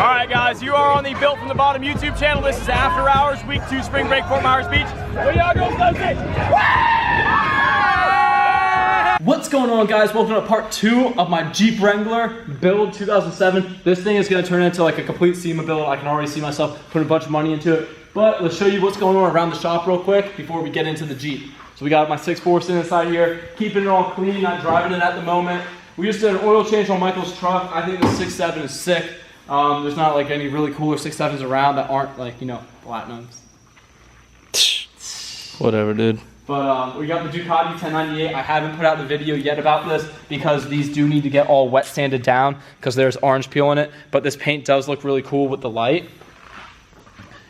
Alright guys, you are on the Built from the Bottom YouTube channel. This is After Hours, Week 2 Spring Break, Fort Myers Beach. What y'all go Stokey? What's going on guys? Welcome to part 2 of my Jeep Wrangler build 2007. This thing is going to turn into like a complete SEMA build. I can already see myself putting a bunch of money into it. But let's show you what's going on around the shop real quick before we get into the Jeep. So we got my 6.4 sitting inside here, keeping it all clean, not driving it at the moment. We just did an oil change on Michael's truck. I think the 6.7 is sick. There's not like any really cooler 6.7s around that aren't like, you know, platinums. Whatever, dude. But we got the Ducati 1098. I haven't put out the video yet about this because these do need to get all wet sanded down because there's orange peel in it. But this paint does look really cool with the light.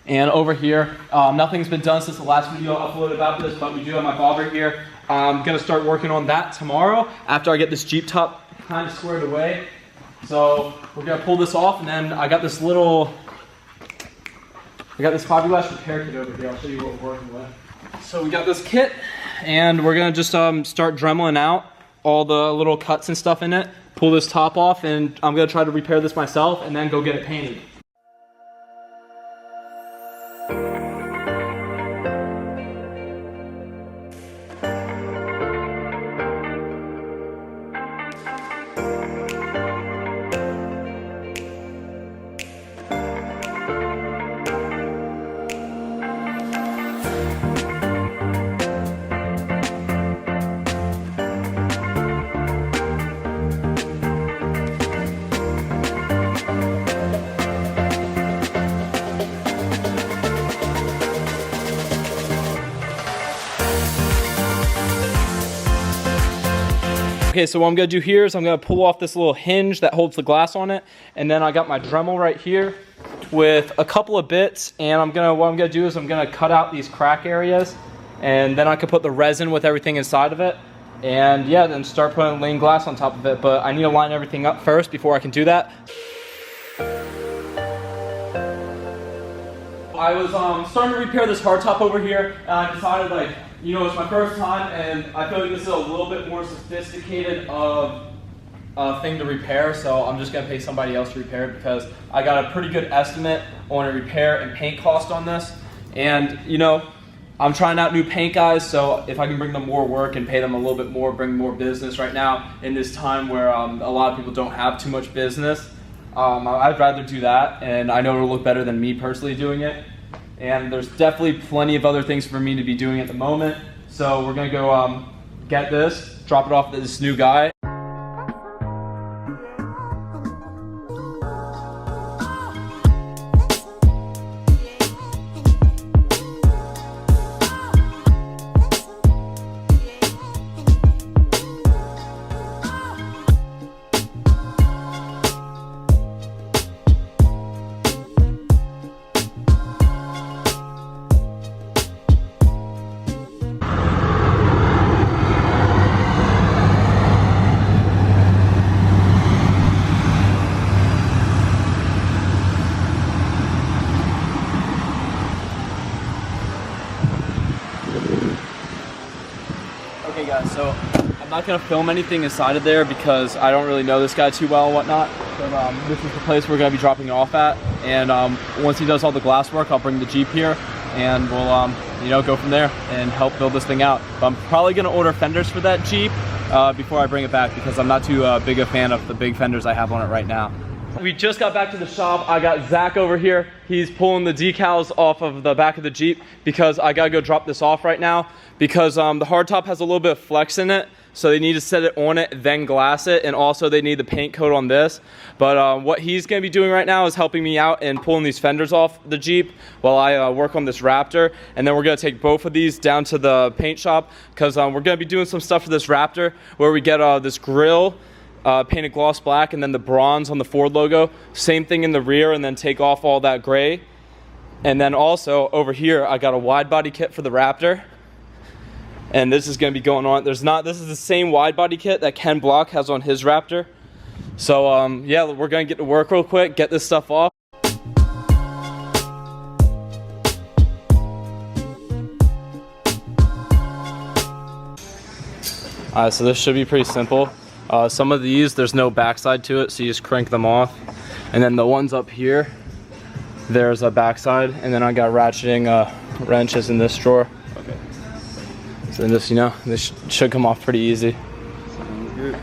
And over here, nothing's been done since the last video I uploaded about this, but we do have my bobber here. I'm gonna start working on that tomorrow after I get this Jeep top kind of squared away. So we're gonna pull this off, and then I got this fiberglass repair kit over here. I'll show you what we're working with. So we got this kit, and we're gonna just start dremeling out all the little cuts and stuff in it, pull this top off, and I'm gonna try to repair this myself and then go get it painted. Okay, so what I'm gonna do here is I'm gonna pull off this little hinge that holds the glass on it, and then I got my Dremel right here with a couple of bits, and what I'm gonna do is I'm gonna cut out these crack areas, and then I can put the resin with everything inside of it, and yeah, then start putting laying glass on top of it. But I need to line everything up first before I can do that. I was starting to repair this hardtop over here, and I decided, like, you know, it's my first time, and I feel like this is a little bit more sophisticated of a thing to repair, so I'm just gonna pay somebody else to repair it because I got a pretty good estimate on a repair and paint cost on this. And you know, I'm trying out new paint guys, so if I can bring them more work and pay them a little bit more, bring more business right now in this time where a lot of people don't have too much business, I'd rather do that, and I know it'll look better than me personally doing it. And there's definitely plenty of other things for me to be doing at the moment. So we're gonna go get this, drop it off to this new guy. Okay guys, so I'm not going to film anything inside of there because I don't really know this guy too well and whatnot. But this is the place we're going to be dropping it off at. And once he does all the glass work, I'll bring the Jeep here and we'll you know, go from there and help build this thing out. But I'm probably going to order fenders for that Jeep before I bring it back because I'm not too big a fan of the big fenders I have on it right now. We just got back to the shop. I got Zach over here. He's pulling the decals off of the back of the Jeep because I gotta go drop this off right now because the hardtop has a little bit of flex in it, so they need to set it on it, then glass it, and also they need the paint coat on this. But what he's gonna be doing right now is helping me out and pulling these fenders off the Jeep while I work on this Raptor, and then we're gonna take both of these down to the paint shop because we're gonna be doing some stuff for this Raptor where we get this grill painted gloss black and then the bronze on the Ford logo, same thing in the rear, and then take off all that gray. And then also over here I got a wide body kit for the Raptor, and this is going to be going on. This is the same wide body kit that Ken Block has on his Raptor. So yeah, we're going to get to work real quick, get this stuff off. Alright, so this should be pretty simple. Some of these, there's no backside to it, so you just crank them off. And then the ones up here, there's a backside, and then I got ratcheting wrenches in this drawer. Okay. So this, you know, this should come off pretty easy. Sounds good.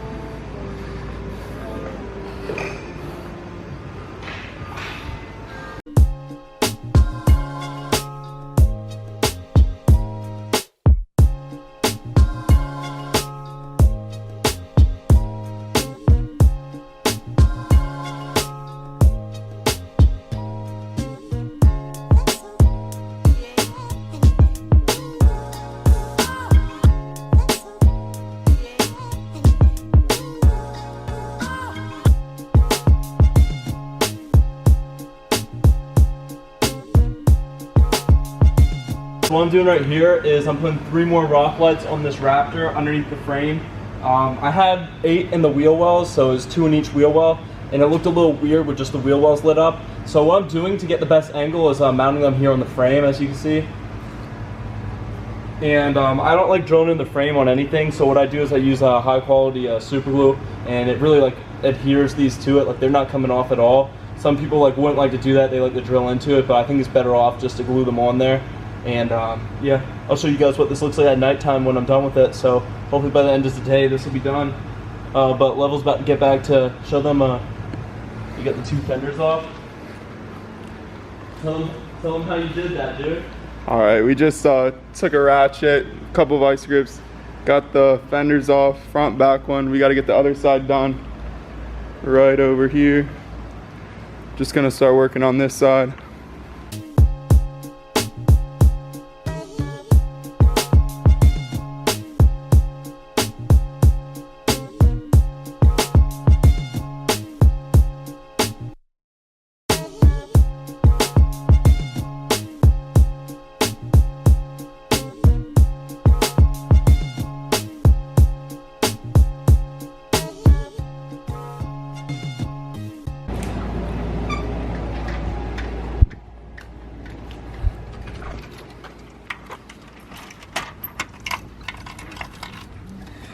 What I'm doing right here is I'm putting 3 more rock lights on this Raptor underneath the frame. I had 8 in the wheel wells, so it was 2 in each wheel well, and it looked a little weird with just the wheel wells lit up. So what I'm doing to get the best angle is mounting them here on the frame, as you can see. And I don't like droning the frame on anything, so what I do is I use a high quality super glue, and it really like adheres these to it, like they're not coming off at all. Some people like wouldn't like to do that, they like to drill into it, but I think it's better off just to glue them on there. And yeah, I'll show you guys what this looks like at nighttime when I'm done with it. So hopefully by the end of the day this will be done. But Level's about to get back to show them. You got the 2 fenders off. Tell them how you did that, dude. All right, we just took a ratchet, a couple of vice grips, got the fenders off, front, back one. We got to get the other side done right over here. Just gonna start working on this side.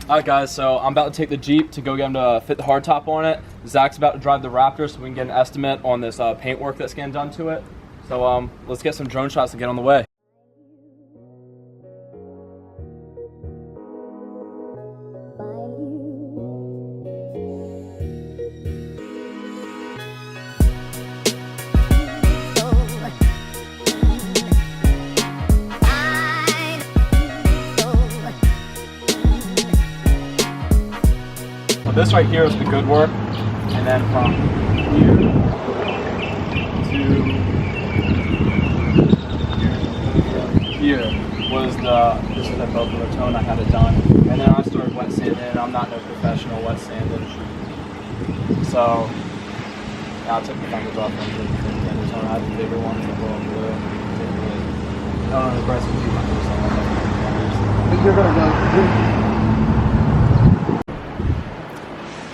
Alright guys, so I'm about to take the Jeep to go get him to fit the hardtop on it. Zach's about to drive the Raptor so we can get an estimate on this paint work that's getting done to it. So let's get some drone shots and get on the way. This right here is the good work, and then from here to here was this is the Boca Raton. I had it done, and then I started wet sanding. I'm not no professional wet sanding, so yeah, I took the fenders off and did the fenders on. I had the bigger ones, the little blue. I don't know the price of 200 or something. You're gonna go.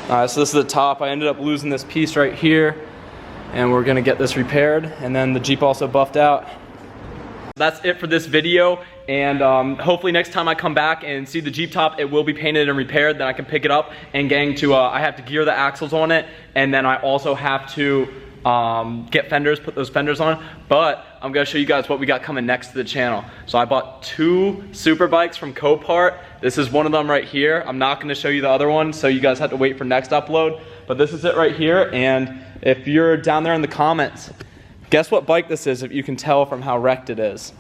Alright, so this is the top. I ended up losing this piece right here, and we're gonna get this repaired, and then the Jeep also buffed out. That's it for this video, and hopefully next time I come back and see the Jeep top, it will be painted and repaired, then I can pick it up and gang to, I have to gear the axles on it, and then I also have to get fenders, put those fenders on, but I'm gonna show you guys what we got coming next to the channel. So I bought 2 super bikes from Copart. This is one of them right here. I'm not gonna show you the other one, so you guys have to wait for next upload, but this is it right here. And if you're down there in the comments, guess what bike this is if you can tell from how wrecked it is.